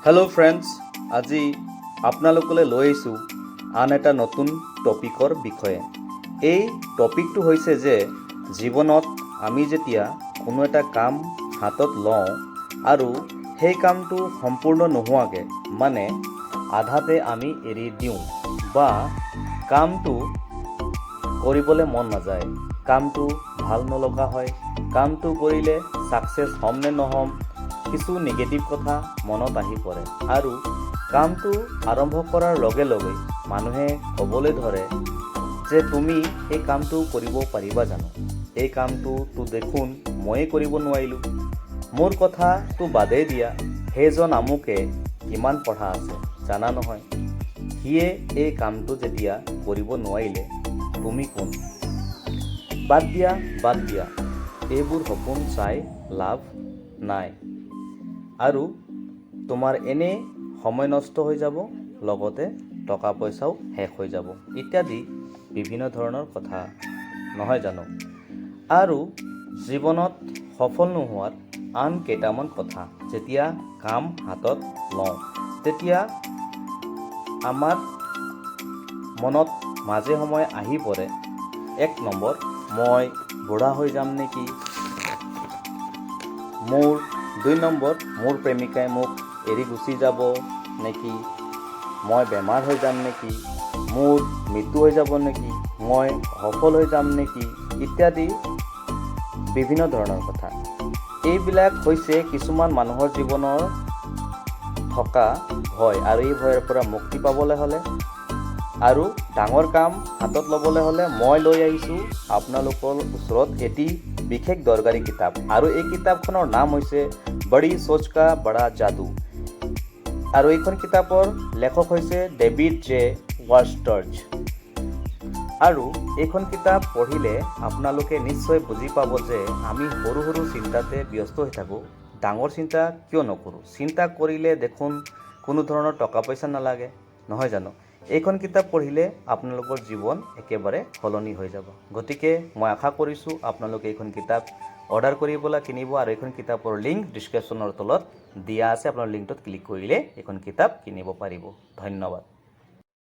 Hello' friends, আজি আপোনালোকলৈ লৈ আহিছোঁ আন এটা নতুন টপিকৰ বিষয়ে। এই টপিকটো হৈছে যে জীৱনত আমি যেতিয়া কোনো এটা কাম হাতত লওঁ আৰু সেই কামটো সম্পূৰ্ণ নোহোৱাকৈ মানে আধাতে আমি এৰি দিওঁ বা কামটো কৰিবলৈ মন নাযায়, কামটো ভাল নলগা হয়, কামটো কৰিলে ছাকচেছ হ'ম নে নহ'ম, কিছু নিগেটিভ কথা মনত আহি পৰে আৰু কামটো আৰম্ভ কৰাৰ লগে লগে মানুহে ক'বলৈ ধৰে যে তুমি এই কামটো কৰিব পাৰিবা জানো, এই কামটো দেখোন ময়ে কৰিব নোৱাৰিলোঁ, মোৰ কথাটো বাদেই দিয়া, সেইজন আমুকে কিমান পঢ়া আছে জানা নহয়, সিয়ে এই কামটো যেতিয়া কৰিব নোৱাৰিলে তুমি কোন। বাদ দিয়া, এইবোৰ সপোন চাই লাভ নাই আৰু তোমাৰ এনে সময় নষ্ট হৈ যাব, লগতে টকা পইচাও শেষ হৈ যাব ইত্যাদি বিভিন্ন ধৰণৰ কথা নহয় জানো। আৰু জীৱনত সফল নোহোৱাৰ আন কেইটামান কথা যেতিয়া কাম হাতত লওঁ তেতিয়া আমাৰ মনত মাজে সময়ে আহি পৰে, 1 নম্বৰ, মই বুঢ়া হৈ যাম নেকি, 2 নম্বৰ, মোৰ প্ৰেমিকাই মোক এৰি গুচি যাব নেকি, মই বেমাৰ হৈ যাম নেকি, মোৰ মৃত্যু হৈ যাব নেকি, মই সফল হৈ যাম নেকি ইত্যাদি বিভিন্ন ধৰণৰ কথা। এইবিলাক হৈছে কিছুমান মানুহৰ জীৱনৰ থকা ভয় আৰু এই ভয়ৰ পৰা মুক্তি পাবলৈ হ'লে আৰু ডাঙৰ কাম হাতত ল'বলৈ হ'লে মই লৈ আহিছোঁ আপোনালোকৰ ওচৰত এটি বিশেষ দৰকাৰী কিতাপ আৰু এই কিতাপখনৰ নাম হৈছে বড়ি সোচ কা বড়া যাদু আৰু এইখন কিতাপৰ লেখক হৈছে ডেভিড জে ৱাৰ্ষ্টাৰ্জ। আৰু এইখন কিতাপ পঢ়িলে আপোনালোকে নিশ্চয় বুজি পাব যে আমি সৰু সৰু চিন্তাতে ব্যস্ত হৈ থাকোঁ, ডাঙৰ চিন্তা কিয় নকৰোঁ, চিন্তা কৰিলে দেখোন কোনো ধৰণৰ টকা পইচা নালাগে নহয় জানো। এইখন কিতাপ পঢ়িলে আপোনালোকৰ জীৱন একেবাৰে সলনি হৈ যাব। গতিকে মই আশা কৰিছোঁ আপোনালোকে এইখন কিতাপ অৰ্ডাৰ কৰিবলৈ কিনিব আৰু এইখন কিতাপৰ লিংক ডিছক্ৰিপশ্যনৰ তলত দিয়া আছে, আপোনাৰ লিংকটোত ক্লিক কৰিলে এইখন কিতাপ কিনিব পাৰিব। ধন্যবাদ।